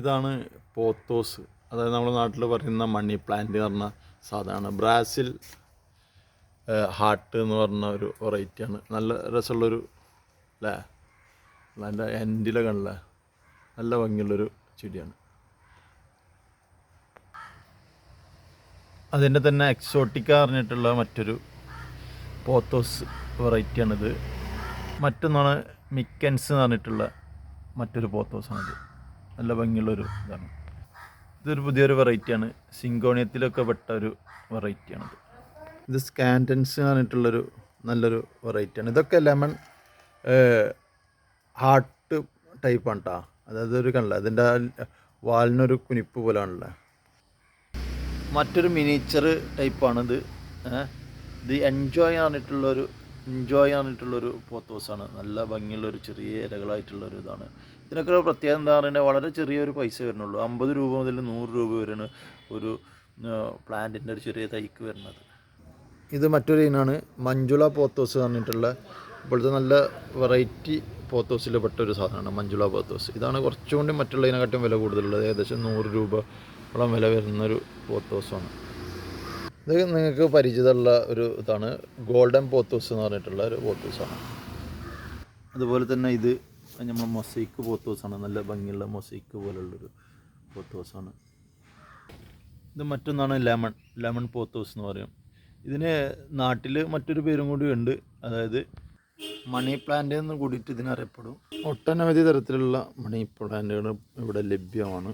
ഇതാണ് പോത്തോസ്, അതായത് നമ്മുടെ നാട്ടിൽ പറയുന്ന മണി പ്ലാന്റ് എന്ന് പറഞ്ഞ സാധനമാണ്. ബ്രാസിൽ ഹാർട്ട് എന്ന് പറഞ്ഞ ഒരു വെറൈറ്റിയാണ്. നല്ല രസമുള്ളൊരു അല്ലേ, നല്ല എൻഡിലൊക്കെ ഉള്ള നല്ല ഭംഗിയുള്ളൊരു ചെടിയാണ്. അതിൻ്റെ തന്നെ എക്സോട്ടിക്ക പറഞ്ഞിട്ടുള്ള മറ്റൊരു പോത്തോസ് വെറൈറ്റിയാണിത്. മറ്റൊന്നാണ് മിക്കൻസ് എന്ന് പറഞ്ഞിട്ടുള്ള മറ്റൊരു പോത്തോസാണിത്. നല്ല ഭംഗിയുള്ളൊരു ഇതാണ്. ഇതൊരു പുതിയൊരു വെറൈറ്റിയാണ്, സിങ്കോണിയത്തിലൊക്കെ പെട്ട ഒരു വെറൈറ്റിയാണിത്. ഇത് സ്കാൻറ്റൻസ് എന്ന് പറഞ്ഞിട്ടുള്ളൊരു നല്ലൊരു വെറൈറ്റിയാണ്. ഇതൊക്കെ ലെമൺ ഹാർട്ട് ടൈപ്പാണ് കേട്ടോ. അതായത് ഒരു കണ്ടില്ല, അതിൻ്റെ വാലിനൊരു കുനിപ്പ് പോലെയാണല്ലോ. മറ്റൊരു മിനിച്ചർ ടൈപ്പാണിത്. ഇത് എൻജോയ് പറഞ്ഞിട്ടുള്ളൊരു പോത്തോസാണ്. നല്ല ഭംഗിയുള്ളൊരു ചെറിയ ഇലകളായിട്ടുള്ളൊരു ഇതാണ്. ഇതിനൊക്കെ ഒരു പ്രത്യേകത എന്താ പറയുക, വളരെ ചെറിയൊരു പൈസ വരുന്നുള്ളൂ. 50 രൂപ മുതൽ 100 രൂപ വരെയാണ് ഒരു പ്ലാന്റിൻ്റെ ഒരു ചെറിയ തൈക്ക് വരുന്നത്. ഇത് മറ്റൊരു ഇനാണ്, മഞ്ജുള പോത്തോസ് പറഞ്ഞിട്ടുള്ള ഇപ്പോഴത്തെ നല്ല വെറൈറ്റി പോത്തോസിൽ പെട്ട ഒരു സാധനമാണ് മഞ്ജുള പോത്തോസ്. ഇതാണ് കുറച്ചുകൂടി മറ്റുള്ളതിനെക്കാട്ടും വില കൂടുതലുള്ളത്. ഏകദേശം 100 രൂപയോളം വില വരുന്നൊരു പോത്തോസാണ്. ഇത് നിങ്ങൾക്ക് പരിചിതമുള്ള ഒരു ഇതാണ്, ഗോൾഡൻ പോത്തോസ് എന്ന് പറഞ്ഞിട്ടുള്ള ഒരു പോത്തോസാണ്. അതുപോലെ തന്നെ ഇത് നമ്മൾ മൊസൈക്ക് പോത്തോസാണ്. നല്ല ഭംഗിയുള്ള മൊസൈക്ക് പോലുള്ളൊരു പോത്തോസാണ്. ഇത് മറ്റൊന്നാണ് ലെമൺ പോത്തോസ് എന്ന് പറയും. ഇതിന് നാട്ടിൽ മറ്റൊരു പേരും കൂടി ഉണ്ട്, അതായത് മണി പ്ലാന്റ് എന്ന് കൂടിയിട്ട് ഇതിനറിയപ്പെടും. ഒട്ടനവധി തരത്തിലുള്ള മണി പ്ലാന്റുകൾ ഇവിടെ ലഭ്യമാണ്.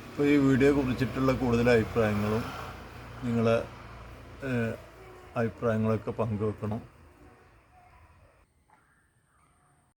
ഇപ്പോൾ ഈ വീഡിയോ കുറിച്ചിട്ടുള്ള കൂടുതൽ അഭിപ്രായങ്ങളും നിങ്ങളെ അഭിപ്രായങ്ങളൊക്കെ പങ്കുവെക്കണം.